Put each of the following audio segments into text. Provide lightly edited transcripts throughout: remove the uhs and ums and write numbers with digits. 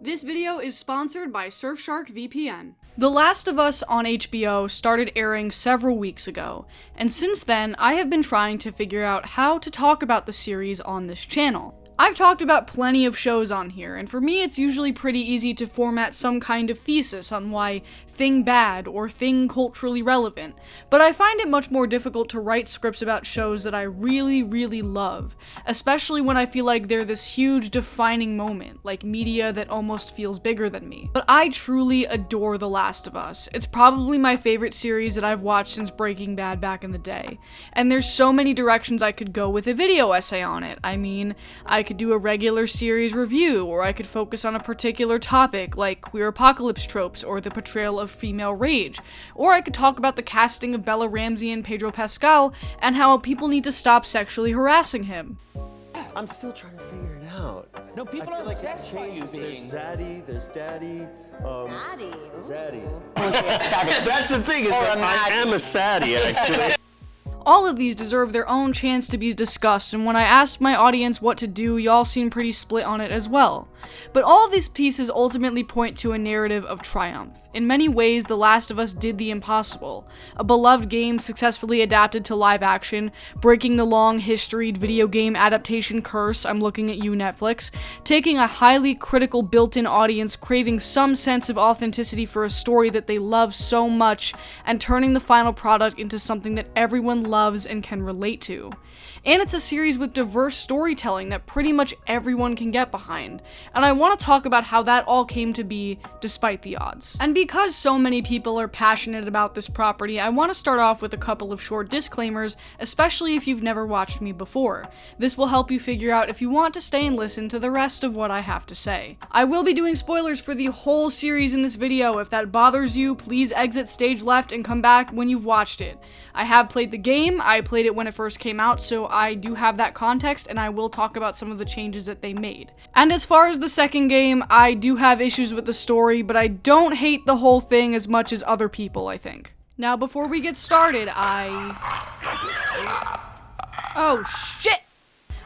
This video is sponsored by Surfshark VPN. The Last of Us on HBO started airing several weeks ago, and since then, I have been trying to figure out how to talk about the series on this channel. I've talked about plenty of shows on here, and for me it's usually pretty easy to format some kind of thesis on why thing bad or thing culturally relevant, but I find it much more difficult to write scripts about shows that I really love, especially when I feel like they're this huge defining moment, like media that almost feels bigger than me. But I truly adore The Last of Us. It's probably my favorite series that I've watched since Breaking Bad back in the day, and there's so many directions I could go with a video essay on it. I mean, I could do a regular series review, or I could focus on a particular topic like queer apocalypse tropes or the portrayal of female rage, or I could talk about the casting of Bella Ramsey and Pedro Pascal and how people need to stop sexually harassing him. I'm still trying to figure it out. No, people are obsessed by you being. There's Zaddy, there's Daddy. Zaddy? Zaddy. That's the thing, is that I am a Zaddy, actually. All of these deserve their own chance to be discussed, and when I asked my audience what to do, y'all seem pretty split on it as well. But all of these pieces ultimately point to a narrative of triumph. In many ways, The Last of Us did the impossible. A beloved game successfully adapted to live action, breaking the long historied video game adaptation curse, I'm looking at you, Netflix, taking a highly critical built-in audience craving some sense of authenticity for a story that they love so much, and turning the final product into something that everyone loves and can relate to. And it's a series with diverse storytelling that pretty much everyone can get behind, and I want to talk about how that all came to be despite the odds. And because so many people are passionate about this property, I want to start off with a couple of short disclaimers, especially if you've never watched me before. This will help you figure out if you want to stay and listen to the rest of what I have to say. I will be doing spoilers for the whole series in this video. If that bothers you, please exit stage left and come back when you've watched it. I have played the game, I played it when it first came out, so I do have that context, and I will talk about some of the changes that they made. And as far as the second game, I do have issues with the story, but I don't hate the whole thing as much as other people, I think. Now, before we get started, Oh, shit!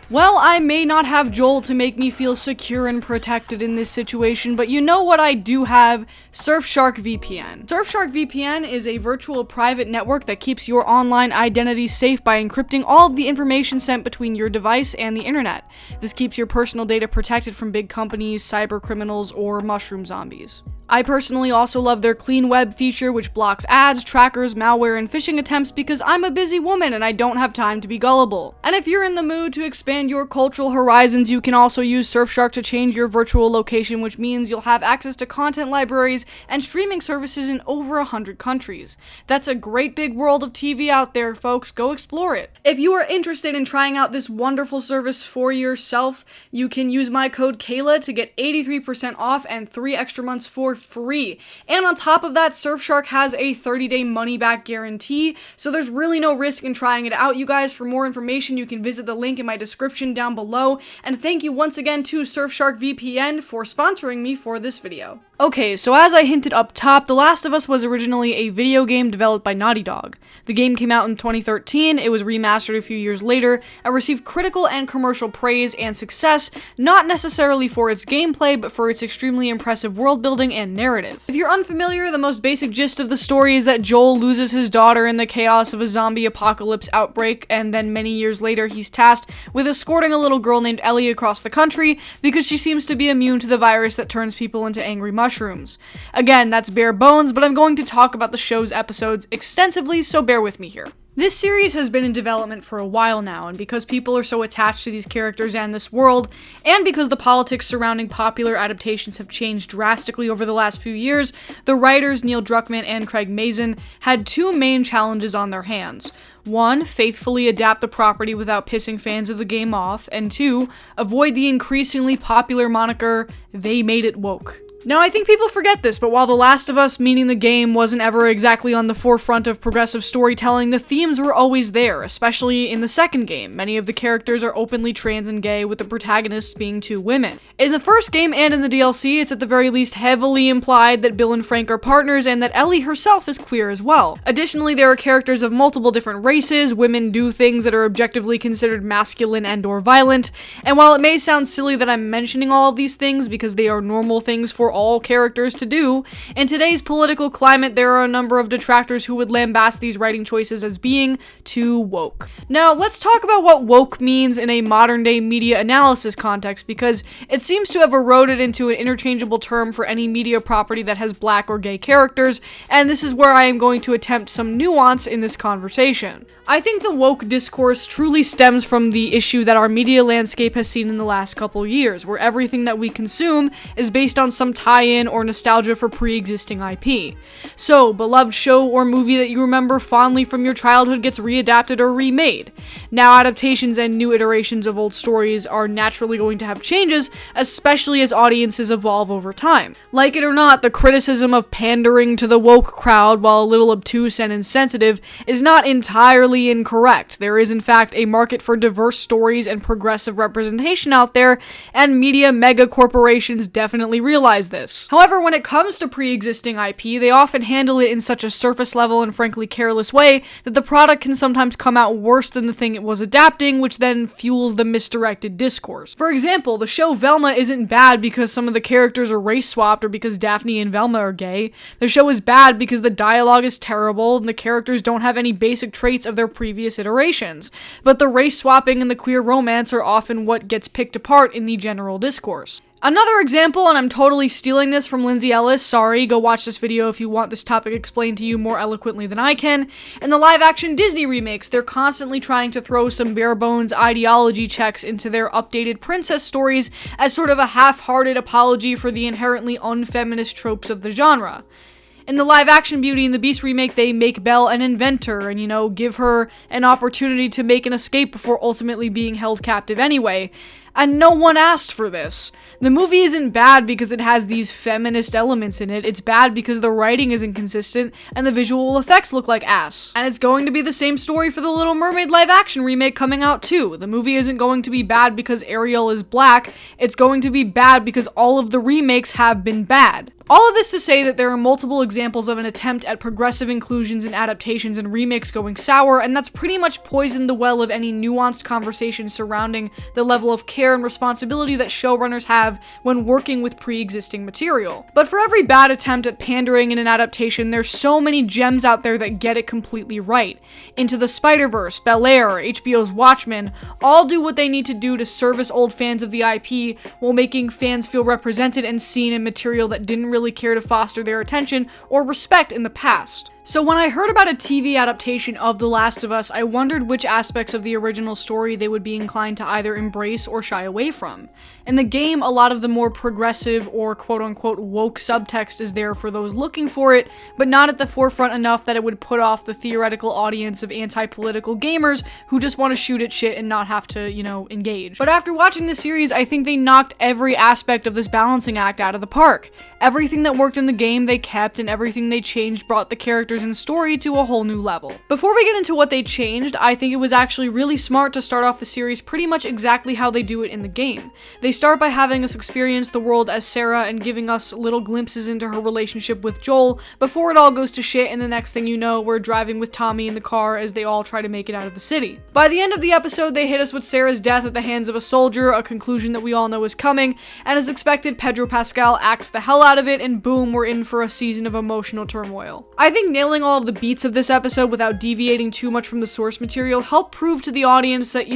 Well, I may not have Joel to make me feel secure and protected in this situation, but you know what I do have? Surfshark VPN. Surfshark VPN is a virtual private network that keeps your online identity safe by encrypting all of the information sent between your device and the internet. This keeps your personal data protected from big companies, cyber criminals, or mushroom zombies. I personally also love their clean web feature, which blocks ads, trackers, malware, and phishing attempts because I'm a busy woman and I don't have time to be gullible. And if you're in the mood to expand your cultural horizons, you can also use Surfshark to change your virtual location, which means you'll have access to content libraries and streaming services in over 100 countries. That's a great big world of TV out there, folks. Go explore it. If you are interested in trying out this wonderful service for yourself, you can use my code Kayla to get 83% off and 3 extra months for free. And on top of that, Surfshark has a 30-day money-back guarantee, so there's really no risk in trying it out, you guys. For more information, you can visit the link in my description down below, and thank you once again to Surfshark VPN for sponsoring me for this video. Okay, so as I hinted up top, The Last of Us was originally a video game developed by Naughty Dog. The game came out in 2013, it was remastered a few years later, and received critical and commercial praise and success, not necessarily for its gameplay, but for its extremely impressive world building and narrative. If you're unfamiliar, the most basic gist of the story is that Joel loses his daughter in the chaos of a zombie apocalypse outbreak, and then many years later he's tasked with escorting a little girl named Ellie across the country because she seems to be immune to the virus that turns people into angry mushrooms. Again, that's bare bones, but I'm going to talk about the show's episodes extensively, so bear with me here. This series has been in development for a while now, and because people are so attached to these characters and this world, and because the politics surrounding popular adaptations have changed drastically over the last few years, the writers Neil Druckmann and Craig Mazin had two main challenges on their hands. 1, faithfully adapt the property without pissing fans of the game off, and 2, avoid the increasingly popular moniker, "they made it woke." Now, I think people forget this, but while The Last of Us, meaning the game, wasn't ever exactly on the forefront of progressive storytelling, the themes were always there, especially in the second game. Many of the characters are openly trans and gay, with the protagonists being two women. In the first game and in the DLC, it's at the very least heavily implied that Bill and Frank are partners and that Ellie herself is queer as well. Additionally, there are characters of multiple different races, women do things that are objectively considered masculine and or violent, and while it may sound silly that I'm mentioning all of these things because they are normal things for all characters to do, in today's political climate there are a number of detractors who would lambast these writing choices as being too woke. Now, let's talk about what woke means in a modern day media analysis context, because it seems to have eroded into an interchangeable term for any media property that has black or gay characters, and this is where I am going to attempt some nuance in this conversation. I think the woke discourse truly stems from the issue that our media landscape has seen in the last couple years, where everything that we consume is based on some tie-in or nostalgia for pre-existing IP. So, beloved show or movie that you remember fondly from your childhood gets readapted or remade. Now, adaptations and new iterations of old stories are naturally going to have changes, especially as audiences evolve over time. Like it or not, the criticism of pandering to the woke crowd, while a little obtuse and insensitive, is not entirely incorrect. There is in fact a market for diverse stories and progressive representation out there, and media mega corporations definitely realize this. However, when it comes to pre-existing IP, they often handle it in such a surface level and frankly careless way that the product can sometimes come out worse than the thing it was adapting, which then fuels the misdirected discourse. For example, the show Velma isn't bad because some of the characters are race swapped or because Daphne and Velma are gay. The show is bad because the dialogue is terrible and the characters don't have any basic traits of their previous iterations. But the race swapping and the queer romance are often what gets picked apart in the general discourse. Another example, and I'm totally stealing this from Lindsay Ellis, sorry, go watch this video if you want this topic explained to you more eloquently than I can. In the live-action Disney remakes, they're constantly trying to throw some bare-bones ideology checks into their updated princess stories as sort of a half-hearted apology for the inherently unfeminist tropes of the genre. In the live-action Beauty and the Beast remake, they make Belle an inventor and, give her an opportunity to make an escape before ultimately being held captive anyway. And no one asked for this. The movie isn't bad because it has these feminist elements in it, it's bad because the writing is inconsistent and the visual effects look like ass. And it's going to be the same story for the Little Mermaid live-action remake coming out too. The movie isn't going to be bad because Ariel is black, it's going to be bad because all of the remakes have been bad. All of this to say that there are multiple examples of an attempt at progressive inclusions and adaptations and remakes going sour, and that's pretty much poisoned the well of any nuanced conversation surrounding the level of care and responsibility that showrunners have when working with pre-existing material. But for every bad attempt at pandering in an adaptation, there's so many gems out there that get it completely right. Into the Spider-Verse, Bel Air, HBO's Watchmen, all do what they need to do to service old fans of the IP while making fans feel represented and seen in material that didn't really care to foster their attention or respect in the past. So when I heard about a TV adaptation of The Last of Us, I wondered which aspects of the original story they would be inclined to either embrace or shy away from. In the game, a lot of the more progressive or quote-unquote woke subtext is there for those looking for it, but not at the forefront enough that it would put off the theoretical audience of anti-political gamers who just want to shoot at shit and not have to, engage. But after watching the series, I think they knocked every aspect of this balancing act out of the park. Everything that worked in the game they kept, and everything they changed brought the characters and story to a whole new level. Before we get into what they changed, I think it was actually really smart to start off the series pretty much exactly how they do it in the game. They start by having us experience the world as Sarah and giving us little glimpses into her relationship with Joel before it all goes to shit, and the next thing you know, we're driving with Tommy in the car as they all try to make it out of the city. By the end of the episode, they hit us with Sarah's death at the hands of a soldier, a conclusion that we all know is coming, and as expected, Pedro Pascal acts the hell out of it, and boom, we're in for a season of emotional turmoil. I think nailing all of the beats of this episode without deviating too much from the source material helped prove to the audience that,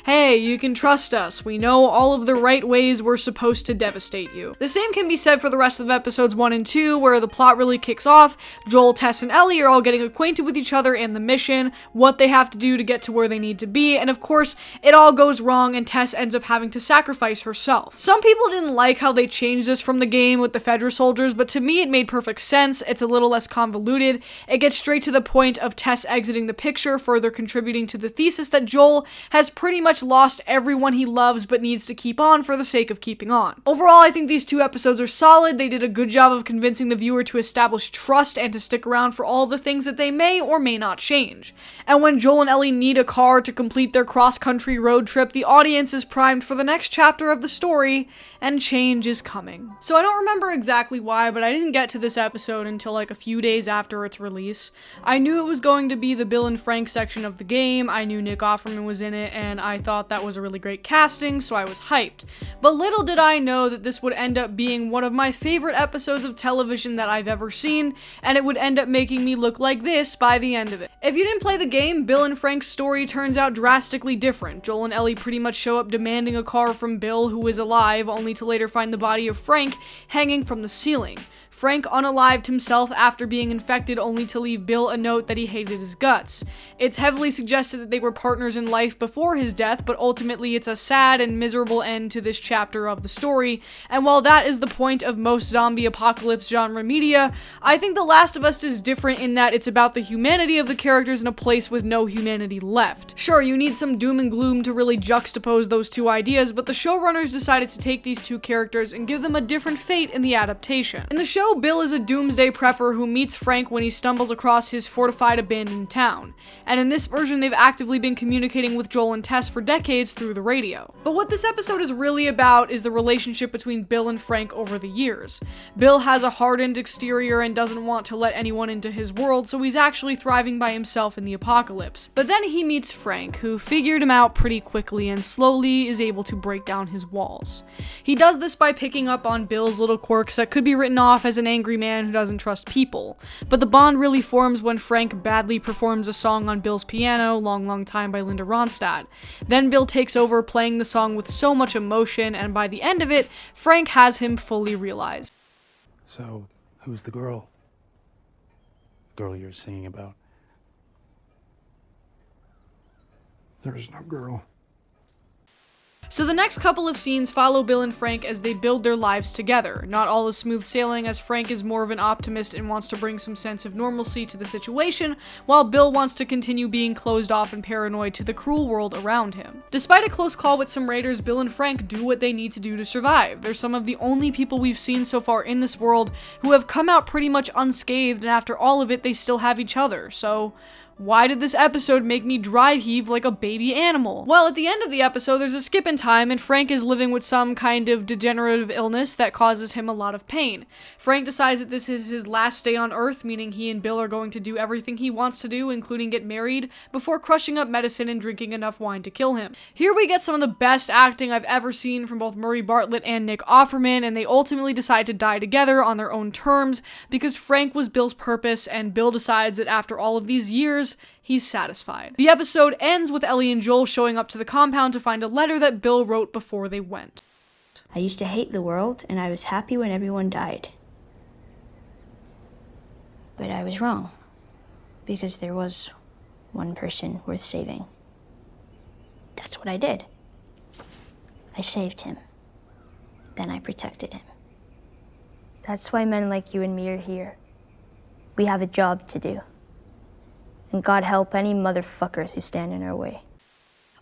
hey, you can trust us. We know all of the right ways we're supposed to devastate you. The same can be said for the rest of episodes 1 and 2, where the plot really kicks off. Joel, Tess, and Ellie are all getting acquainted with each other and the mission, what they have to do to get to where they need to be, and of course, it all goes wrong and Tess ends up having to sacrifice herself. Some people didn't like how they changed this from the game with the Fedra soldiers, but to me it made perfect sense. It's a little less convoluted, unexpected. It gets straight to the point of Tess exiting the picture, further contributing to the thesis that Joel has pretty much lost everyone he loves but needs to keep on for the sake of keeping on. Overall, I think these 2 episodes are solid. They did a good job of convincing the viewer to establish trust and to stick around for all the things that they may or may not change. And when Joel and Ellie need a car to complete their cross-country road trip, the audience is primed for the next chapter of the story, and change is coming. So I don't remember exactly why, but I didn't get to this episode until like a few days after its release. I knew it was going to be the Bill and Frank section of the game, I knew Nick Offerman was in it, and I thought that was a really great casting, so I was hyped. But little did I know that this would end up being one of my favorite episodes of television that I've ever seen, and it would end up making me look like this by the end of it. If you didn't play the game, Bill and Frank's story turns out drastically different. Joel and Ellie pretty much show up demanding a car from Bill, who is alive, only to later find the body of Frank hanging from the ceiling. Frank unalived himself after being infected, only to leave Bill a note that he hated his guts. It's heavily suggested that they were partners in life before his death, but ultimately it's a sad and miserable end to this chapter of the story, and while that is the point of most zombie apocalypse genre media, I think The Last of Us is different in that it's about the humanity of the characters in a place with no humanity left. Sure, you need some doom and gloom to really juxtapose those 2 ideas, but the showrunners decided to take these 2 characters and give them a different fate in the adaptation. In the show, Bill is a doomsday prepper who meets Frank when he stumbles across his fortified abandoned town, and in this version they've actively been communicating with Joel and Tess for decades through the radio. But what this episode is really about is the relationship between Bill and Frank over the years. Bill has a hardened exterior and doesn't want to let anyone into his world, so he's actually thriving by himself in the apocalypse. But then he meets Frank, who figured him out pretty quickly and slowly is able to break down his walls. He does this by picking up on Bill's little quirks that could be written off as an angry man who doesn't trust people, but the bond really forms when Frank badly performs a song on Bill's piano, Long Time by Linda Ronstadt. Then Bill takes over, playing the song with so much emotion, and by the end of it, Frank has him fully realized. So, who's the girl? Girl you're singing about? There is no girl. So the next couple of scenes follow Bill and Frank as they build their lives together. Not all is smooth sailing, as Frank is more of an optimist and wants to bring some sense of normalcy to the situation, while Bill wants to continue being closed off and paranoid to the cruel world around him. Despite a close call with some raiders, Bill and Frank do what they need to do to survive. They're some of the only people we've seen so far in this world who have come out pretty much unscathed, and after all of it, they still have each other. So why did this episode make me dry heave like a baby animal? Well, at the end of the episode, there's a skip in time, and Frank is living with some kind of degenerative illness that causes him a lot of pain. Frank decides that this is his last day on Earth, meaning he and Bill are going to do everything he wants to do, including get married, before crushing up medicine and drinking enough wine to kill him. Here we get some of the best acting I've ever seen from both Murray Bartlett and Nick Offerman, and they ultimately decide to die together on their own terms, because Frank was Bill's purpose, and Bill decides that after all of these years, he's satisfied. The episode ends with Ellie and Joel showing up to the compound to find a letter that Bill wrote before they went. I used to hate the world, and I was happy when everyone died. But I was wrong, because there was one person worth saving. That's what I did. I saved him. Then I protected him. That's why men like you and me are here. We have a job to do. And God help any motherfuckers who stand in our way.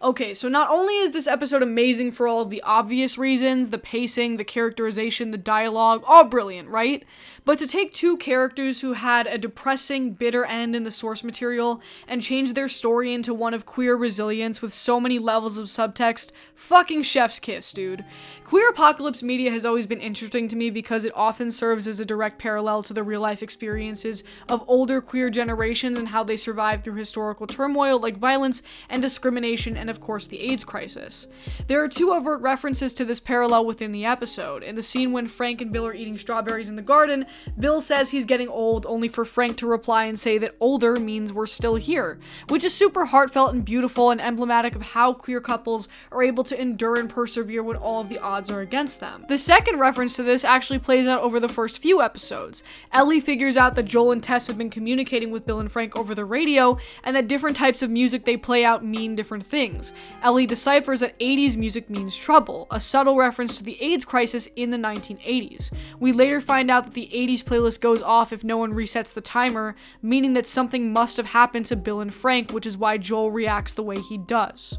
Okay, so not only is this episode amazing for all of the obvious reasons, the pacing, the characterization, the dialogue, all brilliant, right? But to take two characters who had a depressing, bitter end in the source material and change their story into one of queer resilience with so many levels of subtext, fucking chef's kiss, dude. Queer apocalypse media has always been interesting to me because it often serves as a direct parallel to the real-life experiences of older queer generations and how they survived through historical turmoil like violence and discrimination and of course the AIDS crisis. There are two overt references to this parallel within the episode. In the scene when Frank and Bill are eating strawberries in the garden, Bill says he's getting old, only for Frank to reply and say that older means we're still here, which is super heartfelt and beautiful and emblematic of how queer couples are able to endure and persevere when all of the odds are against them. The second reference to this actually plays out over the first few episodes. Ellie figures out that Joel and Tess have been communicating with Bill and Frank over the radio, and that different types of music they play out mean different things. things. Ellie deciphers that 80s music means trouble, a subtle reference to the AIDS crisis in the 1980s. We later find out that the 80s playlist goes off if no one resets the timer, meaning that something must have happened to Bill and Frank, which is why Joel reacts the way he does.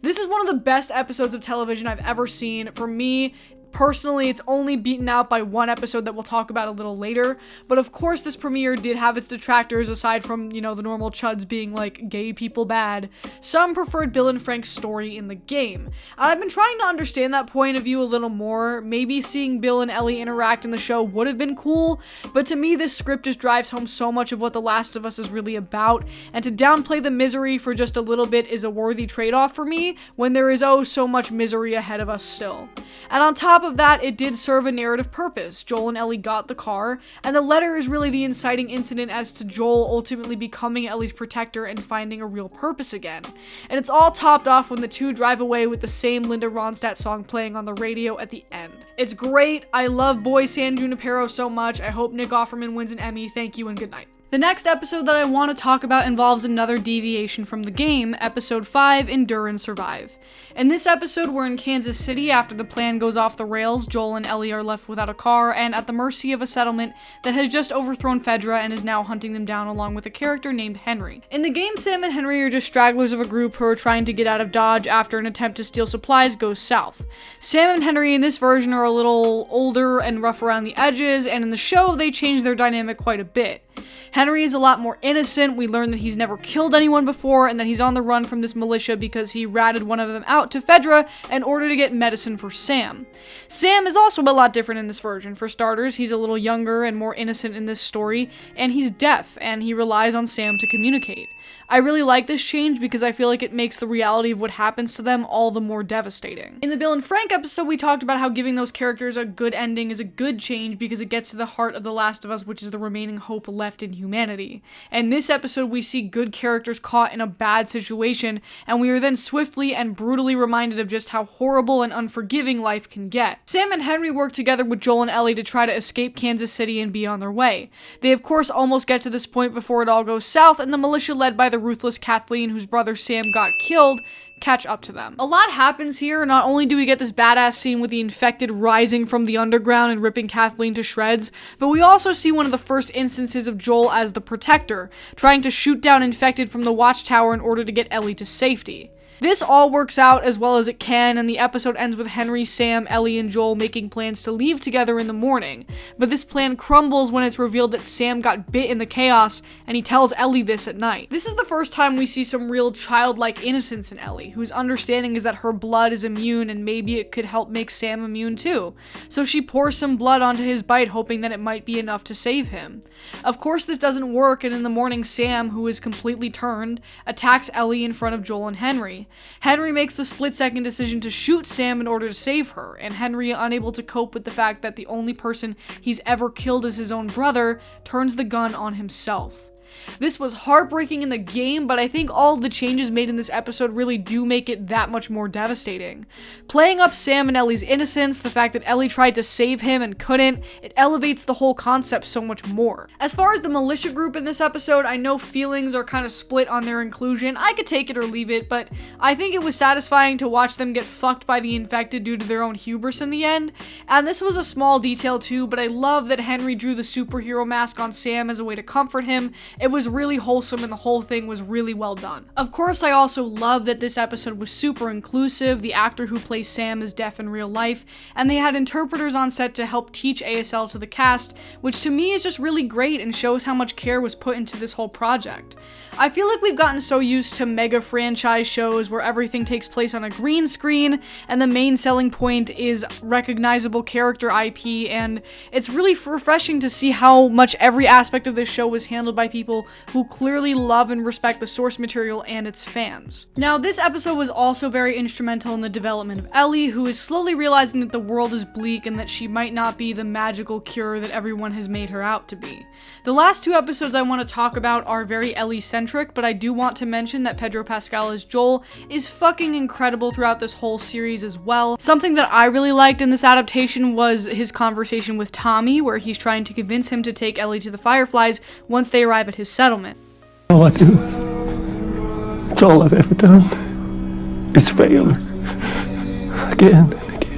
This is one of the best episodes of television I've ever seen. For me, personally, it's only beaten out by one episode that we'll talk about a little later, but of course this premiere did have its detractors aside from, the normal chuds being like, gay people bad. Some preferred Bill and Frank's story in the game. I've been trying to understand that point of view a little more. Maybe seeing Bill and Ellie interact in the show would have been cool, but to me this script just drives home so much of what The Last of Us is really about, and to downplay the misery for just a little bit is a worthy trade-off for me when there is oh so much misery ahead of us still. And on top of that, it did serve a narrative purpose. Joel and Ellie got the car, and the letter is really the inciting incident as to Joel ultimately becoming Ellie's protector and finding a real purpose again. And it's all topped off when the two drive away with the same Linda Ronstadt song playing on the radio at the end. It's great. I love Boy San Junipero so much. I hope Nick Offerman wins an Emmy. Thank you and good night. The next episode that I want to talk about involves another deviation from the game, episode 5, Endure and Survive. In this episode, we're in Kansas City after the plan goes off the rails. Joel and Ellie are left without a car and at the mercy of a settlement that has just overthrown Fedra and is now hunting them down along with a character named Henry. In the game, Sam and Henry are just stragglers of a group who are trying to get out of Dodge after an attempt to steal supplies goes south. Sam and Henry in this version are a little older and rough around the edges, and in the show, they change their dynamic quite a bit. Henry is a lot more innocent. We learn that he's never killed anyone before and that he's on the run from this militia because he ratted one of them out to Fedra in order to get medicine for Sam. Sam is also a lot different in this version. For starters, he's a little younger and more innocent in this story, and he's deaf, and he relies on Sam to communicate. I really like this change because I feel like it makes the reality of what happens to them all the more devastating. In the Bill and Frank episode, we talked about how giving those characters a good ending is a good change because it gets to the heart of The Last of Us, which is the remaining hope left in humanity. And this episode, we see good characters caught in a bad situation, and we are then swiftly and brutally reminded of just how horrible and unforgiving life can get. Sam and Henry work together with Joel and Ellie to try to escape Kansas City and be on their way. They of course almost get to this point before it all goes south, and the militia led by the ruthless Kathleen, whose brother Sam got killed, catch up to them. A lot happens here. Not only do we get this badass scene with the infected rising from the underground and ripping Kathleen to shreds, but we also see one of the first instances of Joel as the protector, trying to shoot down infected from the watchtower in order to get Ellie to safety. This all works out as well as it can, and the episode ends with Henry, Sam, Ellie, and Joel making plans to leave together in the morning. But this plan crumbles when it's revealed that Sam got bit in the chaos, and he tells Ellie this at night. This is the first time we see some real childlike innocence in Ellie, whose understanding is that her blood is immune and maybe it could help make Sam immune too. So she pours some blood onto his bite, hoping that it might be enough to save him. Of course this doesn't work, and in the morning Sam, who is completely turned, attacks Ellie in front of Joel and Henry. Henry makes the split-second decision to shoot Sam in order to save her, and Henry, unable to cope with the fact that the only person he's ever killed is his own brother, turns the gun on himself. This was heartbreaking in the game, but I think all of the changes made in this episode really do make it that much more devastating. Playing up Sam and Ellie's innocence, the fact that Ellie tried to save him and couldn't, it elevates the whole concept so much more. As far as the militia group in this episode, I know feelings are kind of split on their inclusion. I could take it or leave it, but I think it was satisfying to watch them get fucked by the infected due to their own hubris in the end. And this was a small detail too, but I love that Henry drew the superhero mask on Sam as a way to comfort him. It was really wholesome and the whole thing was really well done. Of course, I also love that this episode was super inclusive. The actor who plays Sam is deaf in real life, and they had interpreters on set to help teach ASL to the cast, which to me is just really great and shows how much care was put into this whole project. I feel like we've gotten so used to mega franchise shows where everything takes place on a green screen and the main selling point is recognizable character IP, and it's really refreshing to see how much every aspect of this show was handled by people who clearly love and respect the source material and its fans. Now, this episode was also very instrumental in the development of Ellie, who is slowly realizing that the world is bleak and that she might not be the magical cure that everyone has made her out to be. The last two episodes I want to talk about are very Ellie-centric, but I do want to mention that Pedro Pascal as Joel is fucking incredible throughout this whole series as well. Something that I really liked in this adaptation was his conversation with Tommy, where he's trying to convince him to take Ellie to the Fireflies once they arrive at his settlement. All I do, it's all I've ever done. It's failed. Again and again.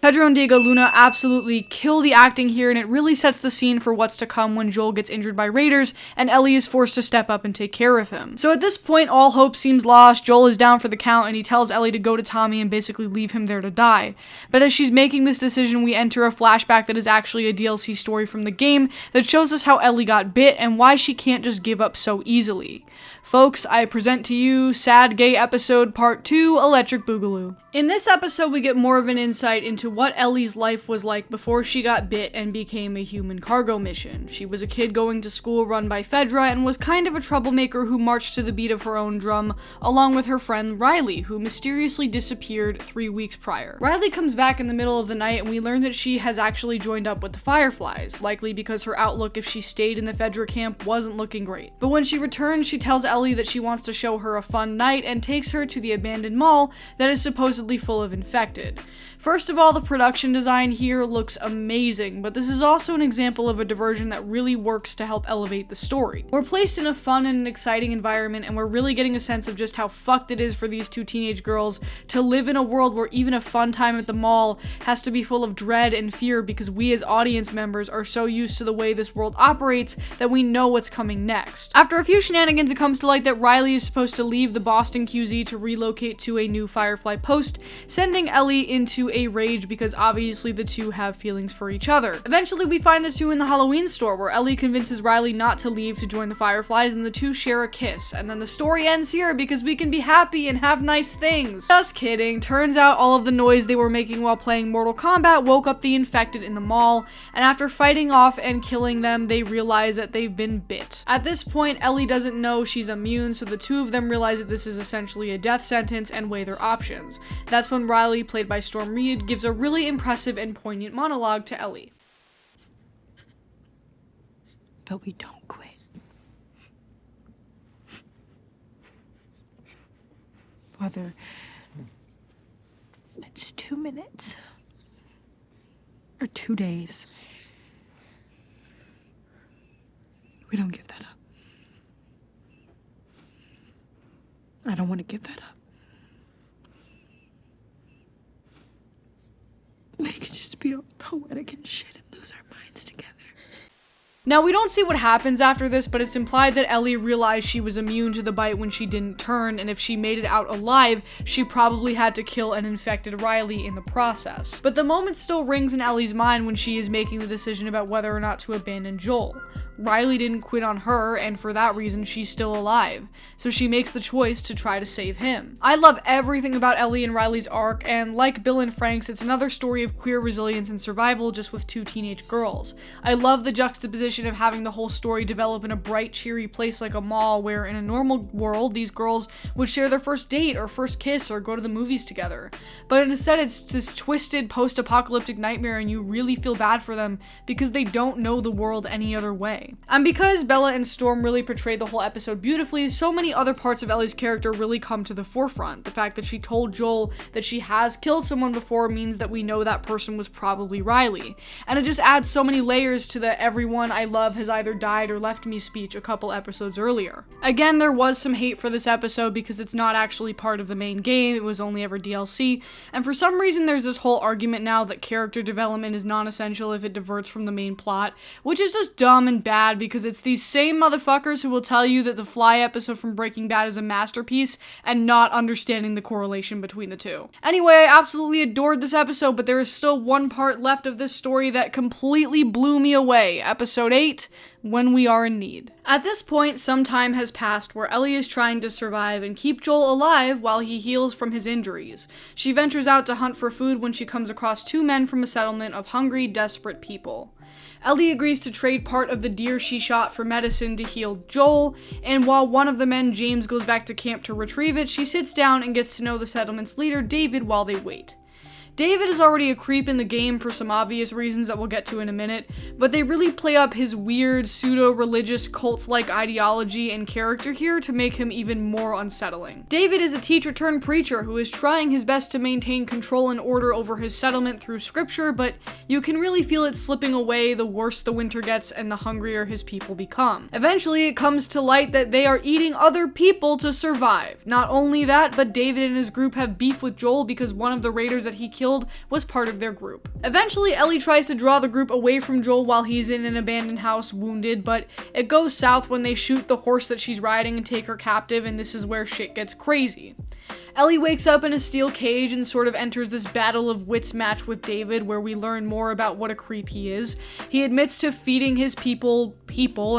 Pedro and Diego Luna absolutely kill the acting here, and it really sets the scene for what's to come when Joel gets injured by raiders and Ellie is forced to step up and take care of him. So at this point, all hope seems lost. Joel is down for the count and he tells Ellie to go to Tommy and basically leave him there to die. But as she's making this decision, we enter a flashback that is actually a DLC story from the game that shows us how Ellie got bit and why she can't just give up so easily. Folks, I present to you Sad Gay Episode Part 2, Electric Boogaloo. In this episode, we get more of an insight into what Ellie's life was like before she got bit and became a human cargo mission. She was a kid going to school run by Fedra and was kind of a troublemaker who marched to the beat of her own drum, along with her friend Riley, who mysteriously disappeared 3 weeks prior. Riley comes back in the middle of the night and we learn that she has actually joined up with the Fireflies, likely because her outlook if she stayed in the Fedra camp wasn't looking great. But when she returns, she tells Ellie that she wants to show her a fun night and takes her to the abandoned mall that is supposedly full of infected. First of all, the production design here looks amazing, but this is also an example of a diversion that really works to help elevate the story. We're placed in a fun and exciting environment, and we're really getting a sense of just how fucked it is for these two teenage girls to live in a world where even a fun time at the mall has to be full of dread and fear because we as audience members are so used to the way this world operates that we know what's coming next. After a few shenanigans, it comes to light that Riley is supposed to leave the Boston QZ to relocate to a new Firefly post, sending Ellie into a rage because obviously the two have feelings for each other. Eventually, we find the two in the Halloween store where Ellie convinces Riley not to leave to join the Fireflies and the two share a kiss. And then the story ends here because we can be happy and have nice things. Just kidding. Turns out all of the noise they were making while playing Mortal Kombat woke up the infected in the mall, and after fighting off and killing them, they realize that they've been bit. At this point, Ellie doesn't know she's immune, so the two of them realize that this is essentially a death sentence and weigh their options. That's when Riley, played by Storm Reed, gives a really impressive and poignant monologue to Ellie. But we don't quit. Whether it's 2 minutes or 2 days, we don't give that up. I don't want to give that up. We could just be all poetic and shit and lose our minds together. Now, we don't see what happens after this, but it's implied that Ellie realized she was immune to the bite when she didn't turn, and if she made it out alive, she probably had to kill an infected Riley in the process. But the moment still rings in Ellie's mind when she is making the decision about whether or not to abandon Joel. Riley didn't quit on her, and for that reason, she's still alive. So she makes the choice to try to save him. I love everything about Ellie and Riley's arc, and like Bill and Frank's, it's another story of queer resilience and survival just with two teenage girls. I love the juxtaposition of having the whole story develop in a bright, cheery place like a mall, where in a normal world, these girls would share their first date or first kiss or go to the movies together. But instead, it's this twisted post-apocalyptic nightmare, and you really feel bad for them because they don't know the world any other way. And because Bella and Storm really portrayed the whole episode beautifully, so many other parts of Ellie's character really come to the forefront. The fact that she told Joel that she has killed someone before means that we know that person was probably Riley. And it just adds so many layers to the "everyone I love has either died or left me" speech a couple episodes earlier. Again, there was some hate for this episode because it's not actually part of the main game, it was only ever DLC, and for some reason there's this whole argument now that character development is non-essential if it diverts from the main plot, which is just dumb and bad because it's these same motherfuckers who will tell you that the Fly episode from Breaking Bad is a masterpiece and not understanding the correlation between the two. Anyway, I absolutely adored this episode, but there is still one part left of this story that completely blew me away. Episode 8, When We Are in Need. At this point, some time has passed where Ellie is trying to survive and keep Joel alive while he heals from his injuries. She ventures out to hunt for food when she comes across two men from a settlement of hungry, desperate people. Ellie agrees to trade part of the deer she shot for medicine to heal Joel, and while one of the men, James, goes back to camp to retrieve it, she sits down and gets to know the settlement's leader, David, while they wait. David is already a creep in the game for some obvious reasons that we'll get to in a minute, but they really play up his weird pseudo-religious cult-like ideology and character here to make him even more unsettling. David is a teacher-turned-preacher who is trying his best to maintain control and order over his settlement through scripture, but you can really feel it slipping away the worse the winter gets and the hungrier his people become. Eventually, it comes to light that they are eating other people to survive. Not only that, but David and his group have beef with Joel because one of the raiders that he killed was part of their group. Eventually, Ellie tries to draw the group away from Joel while he's in an abandoned house wounded, but it goes south when they shoot the horse that she's riding and take her captive, and this is where shit gets crazy. Ellie wakes up in a steel cage and sort of enters this battle of wits match with David, where we learn more about what a creep he is. He admits to feeding his people,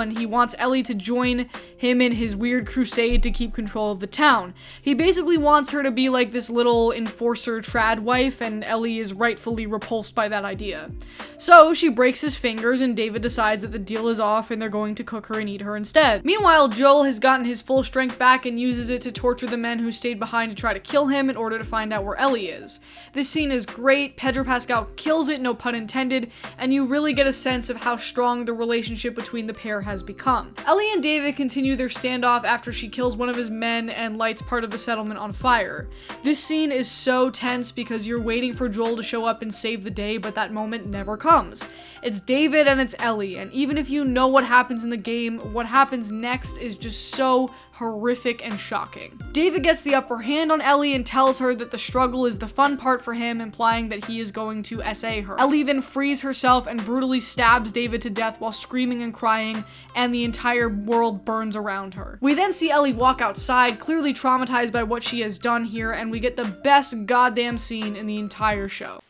and he wants Ellie to join him in his weird crusade to keep control of the town. He basically wants her to be like this little enforcer trad wife, and Ellie is rightfully repulsed by that idea. So she breaks his fingers, and David decides that the deal is off and they're going to cook her and eat her instead. Meanwhile, Joel has gotten his full strength back and uses it to torture the men who stayed behind to try to kill him in order to find out where Ellie is. This scene is great, Pedro Pascal kills it, no pun intended, and you really get a sense of how strong the relationship between the pair has become. Ellie and David continue their standoff after she kills one of his men and lights part of the settlement on fire. This scene is so tense because you're waiting for Joel to show up and save the day, but that moment never comes. It's David and it's Ellie, and even if you know what happens in the game, what happens next is just so horrific and shocking. David gets the upper hand on Ellie and tells her that the struggle is the fun part for him, implying that he is going to SA her. Ellie then frees herself and brutally stabs David to death while screaming and crying, and the entire world burns around her. We then see Ellie walk outside, clearly traumatized by what she has done here, and we get the best goddamn scene in the entire show.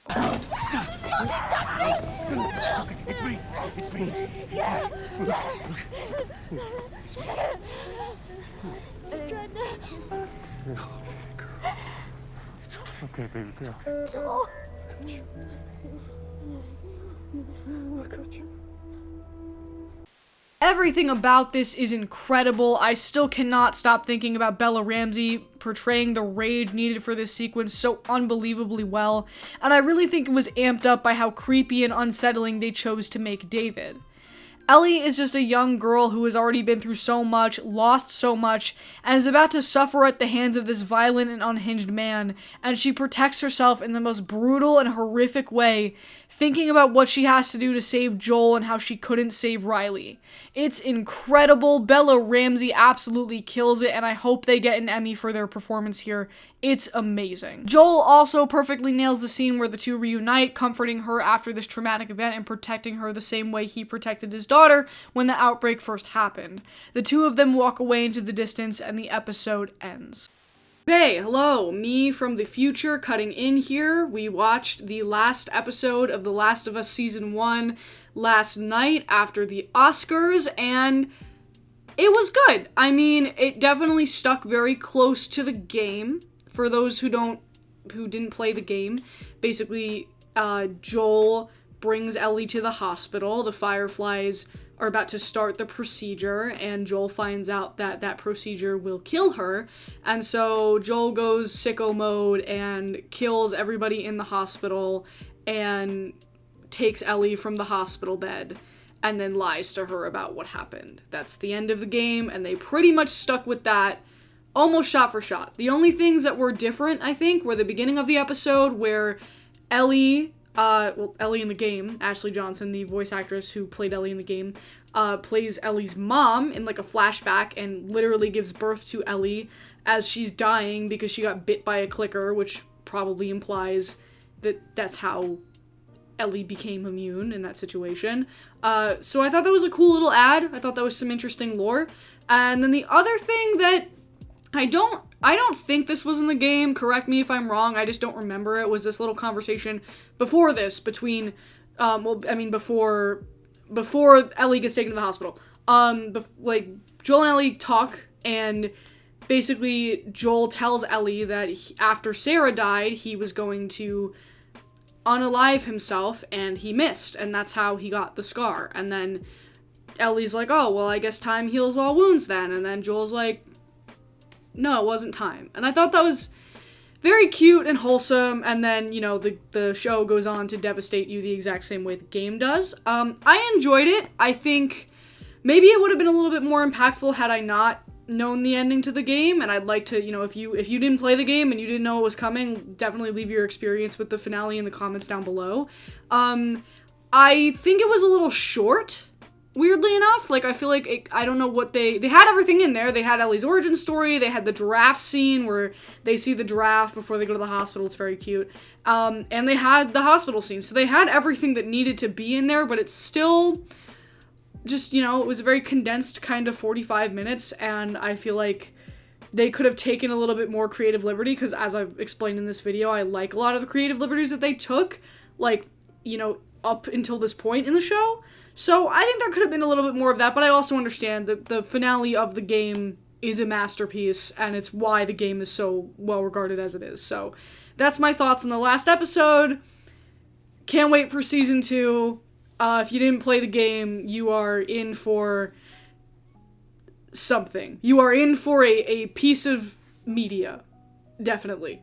Stop! It's me! It's me! Oh, girl. It's okay, baby girl. I got you. Everything about this is incredible. I still cannot stop thinking about Bella Ramsey portraying the rage needed for this sequence so unbelievably well, and I really think it was amped up by how creepy and unsettling they chose to make David. Ellie is just a young girl who has already been through so much, lost so much, and is about to suffer at the hands of this violent and unhinged man, and she protects herself in the most brutal and horrific way, thinking about what she has to do to save Joel and how she couldn't save Riley. It's incredible. Bella Ramsey absolutely kills it, and I hope they get an Emmy for their performance here. It's amazing. Joel also perfectly nails the scene where the two reunite, comforting her after this traumatic event and protecting her the same way he protected his daughter when the outbreak first happened. The two of them walk away into the distance and the episode ends. Hey, hello, me from the future cutting in here. We watched the last episode of The Last of Us Season 1 last night after the Oscars, and it was good. I mean, it definitely stuck very close to the game. For those who didn't play the game, basically, Joel brings Ellie to the hospital. The Fireflies are about to start the procedure, and Joel finds out that that procedure will kill her, and so Joel goes sicko mode and kills everybody in the hospital and takes Ellie from the hospital bed and then lies to her about what happened. That's the end of the game, and they pretty much stuck with that almost shot for shot. The only things that were different, I think, were the beginning of the episode where Ellie in the game, Ashley Johnson, the voice actress who played Ellie in the game, plays Ellie's mom in like a flashback and literally gives birth to Ellie as she's dying because she got bit by a clicker, which probably implies that that's how Ellie became immune in that situation. So I thought that was a cool little ad. I thought that was some interesting lore. And then the other thing that I don't think this was in the game, correct me if I'm wrong, I just don't remember it, was this little conversation before this between, before Ellie gets taken to the hospital. Joel and Ellie talk, and basically Joel tells Ellie that after Sarah died, he was going to unalive himself, and he missed, and that's how he got the scar. And then Ellie's like, oh, well, I guess time heals all wounds then, and then Joel's like, no, it wasn't time. And I thought that was very cute and wholesome, and then, you know, the show goes on to devastate you the exact same way the game does. I enjoyed it. I think maybe it would have been a little bit more impactful had I not known the ending to the game, and I'd like to, you know, if you didn't play the game and you didn't know it was coming, definitely leave your experience with the finale in the comments down below. I think it was a little short, weirdly enough. Like, I feel like, I don't know what they had everything in there. They had Ellie's origin story, they had the giraffe scene where they see the giraffe before they go to the hospital, it's very cute, and they had the hospital scene, so they had everything that needed to be in there, but it's still just, you know, it was a very condensed kind of 45 minutes, and I feel like they could have taken a little bit more creative liberty, because as I've explained in this video, I like a lot of the creative liberties that they took, like, you know, up until this point in the show. So I think there could have been a little bit more of that, but I also understand that the finale of the game is a masterpiece, and it's why the game is so well regarded as it is. So that's my thoughts on the last episode. Can't wait for season 2. If you didn't play the game, you are in for something. You are in for a piece of media. Definitely.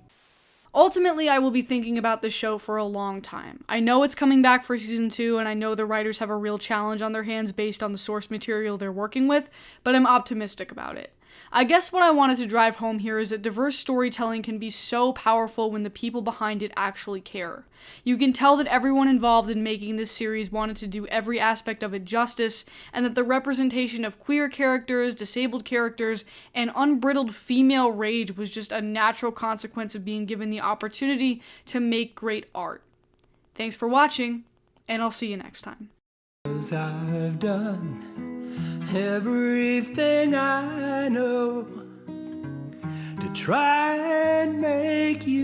Ultimately, I will be thinking about this show for a long time. I know it's coming back for season 2, and I know the writers have a real challenge on their hands based on the source material they're working with, but I'm optimistic about it. I guess what I wanted to drive home here is that diverse storytelling can be so powerful when the people behind it actually care. You can tell that everyone involved in making this series wanted to do every aspect of it justice, and that the representation of queer characters, disabled characters, and unbridled female rage was just a natural consequence of being given the opportunity to make great art. Thanks for watching, and I'll see you next time. I've done everything I know to try and make you